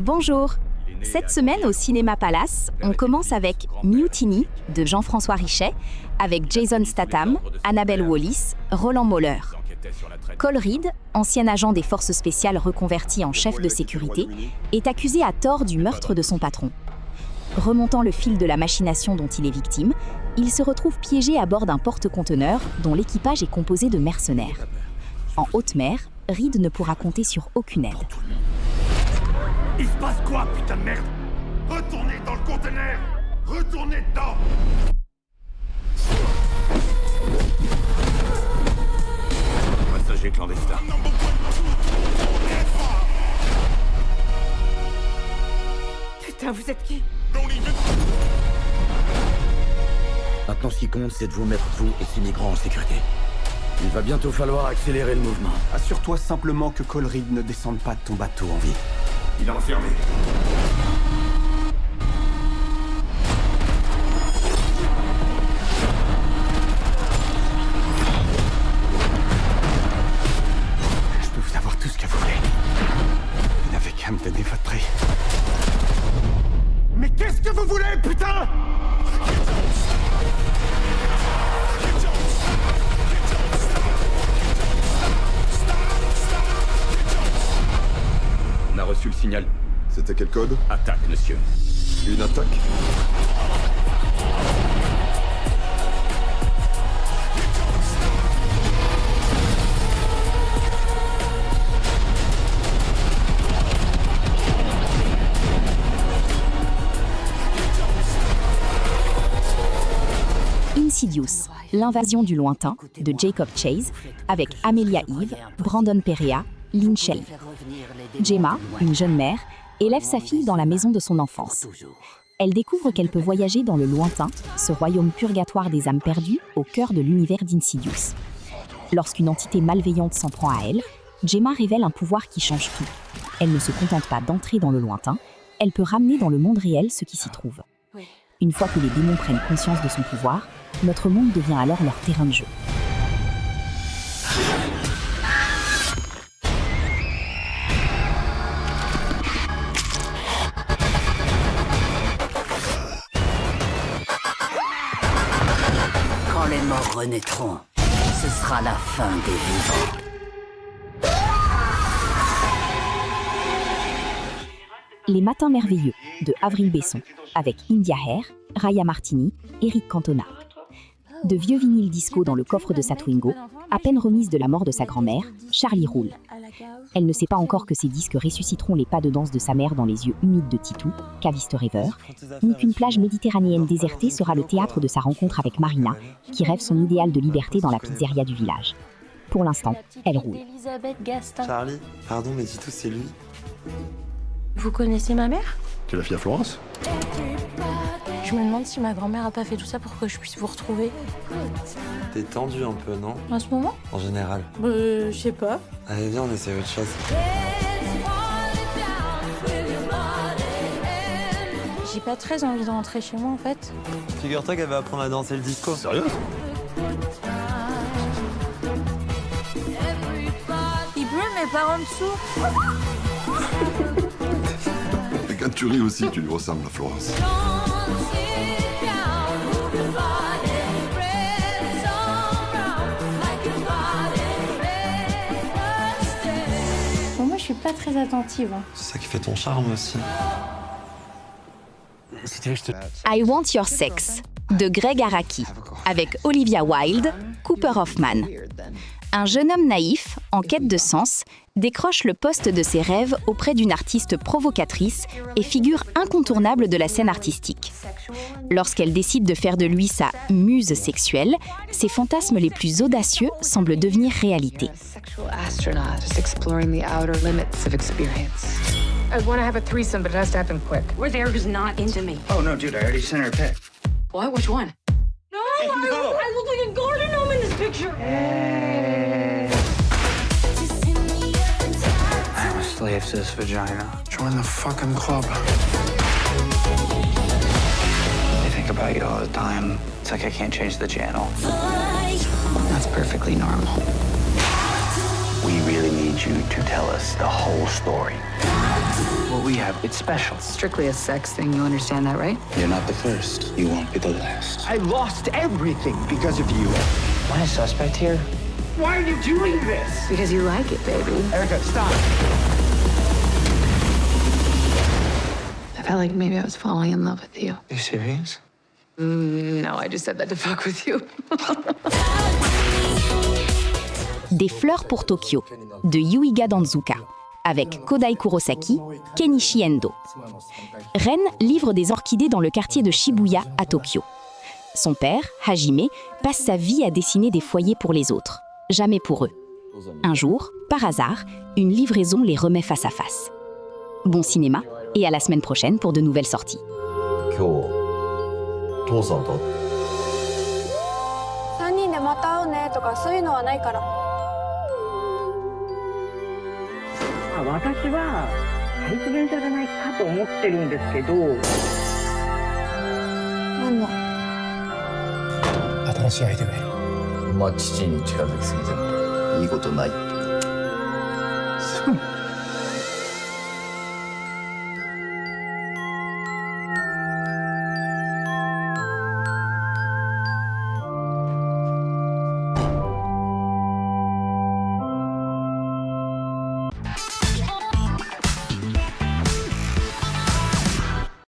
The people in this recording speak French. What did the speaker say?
Bonjour. Cette semaine au Cinéma Palace, on commence avec Mutiny de Jean-François Richet, avec Jason Statham, Annabelle Wallis, Roland Moller. Cole Reed, ancien agent des forces spéciales reconverti en chef de sécurité, est accusé à tort du meurtre de son patron. Remontant le fil de la machination dont il est victime, il se retrouve piégé à bord d'un porte-conteneurs dont l'équipage est composé de mercenaires. En haute mer, Reed ne pourra compter sur aucune aide. Il se passe quoi, putain de merde? Retournez dans le conteneur! Retournez dedans! Passager clandestin. Putain, vous êtes qui? Maintenant, ce qui compte, c'est de vous mettre, vous et ces migrants, en sécurité. Il va bientôt falloir accélérer le mouvement. Assure-toi simplement que Cole Reed ne descende pas de ton bateau en vie. Il est enfermé. Je peux vous avoir tout ce que vous voulez. Vous n'avez qu'à me donner votre prix. Mais qu'est-ce que vous voulez, putain? On a reçu le signal. C'était quel code? Attaque, monsieur. Une attaque? Insidious, l'invasion du lointain de Jacob Chase, avec Amelia Eve, Brandon Perea, Lynn Shelley. Gemma, une jeune mère, élève sa fille dans la maison de son enfance. Elle découvre qu'elle peut voyager dans le lointain, ce royaume purgatoire des âmes perdues, au cœur de l'univers d'Insidious. Lorsqu'une entité malveillante s'en prend à elle, Gemma révèle un pouvoir qui change tout. Elle ne se contente pas d'entrer dans le lointain, elle peut ramener dans le monde réel ce qui s'y trouve. Une fois que les démons prennent conscience de son pouvoir, notre monde devient alors leur terrain de jeu. Quand les morts renaîtront, ce sera la fin des vivants. Les Matins merveilleux de Avril Besson, avec India Hare, Raya Martini, Eric Cantona. De vieux vinyles disco dans le coffre de sa Twingo, à peine remise de la mort de sa grand-mère, Charlie roule. Elle ne sait pas encore que ces disques ressusciteront les pas de danse de sa mère dans les yeux humides de Titou, caviste rêveur, ni qu'une plage méditerranéenne désertée sera le théâtre de sa rencontre avec Marina, qui rêve son idéal de liberté dans la pizzeria du village. Pour l'instant, elle roule. Charlie, pardon, mais Titou, c'est lui. Vous connaissez ma mère? Tu es la fille à Florence? Je me demande si ma grand-mère a pas fait tout ça pour que je puisse vous retrouver. T'es tendu un peu, non? En ce moment? En général. Je sais pas. Allez, viens, on essaie autre chose. J'ai pas très envie de rentrer chez moi en fait. Figure-toi qu'elle va apprendre à danser le disco. Sérieux? Il pleut mais pas en dessous. Et quand tu ris aussi, tu lui ressembles à Florence. Bon, moi je suis pas très attentive. C'est ça qui fait ton charme aussi. I Want Your Sex de Greg Araki, avec Olivia Wilde, Cooper Hoffman. Un jeune homme naïf, en quête de sens, décroche le poste de ses rêves auprès d'une artiste provocatrice et figure incontournable de la scène artistique. Lorsqu'elle décide de faire de lui sa muse sexuelle, ses fantasmes les plus audacieux semblent devenir réalité. I want to have a threesome, but it has to happen quick. Where's Erica's not into me? Oh, no, dude, I already sent her a pic. What? Which one? No, I look like a garden gnome in this picture. I'm a slave to this vagina. Join the fucking club. I think about you all the time. It's like I can't change the channel. That's perfectly normal. We really need you to tell us the whole story. What we have, it's special. Strictly a sex thing, you understand that, right? You're not the first. You won't be the last. I lost everything because of you. Am I a suspect here? Why are you doing this? Because you like it, baby. Erica, stop. I felt like maybe I was falling in love with you. Are you serious? No, I just said that to fuck with you. Des fleurs pour Tokyo, de Yuiga Danzuka, avec Kodai Kurosaki, Kenichi Endo. Ren livre des orchidées dans le quartier de Shibuya, à Tokyo. Son père, Hajime, passe sa vie à dessiner des foyers pour les autres, jamais pour eux. Un jour, par hasard, une livraison les remet face à face. Bon cinéma, et à la semaine prochaine pour de nouvelles sorties. 父さんと3人でまた会うねとかそういうのはないから。私は怪奇現象じゃないかと思ってるんですけど。なんだ。新しい相手がいる。父に近づきすぎてもいいことないって。そう。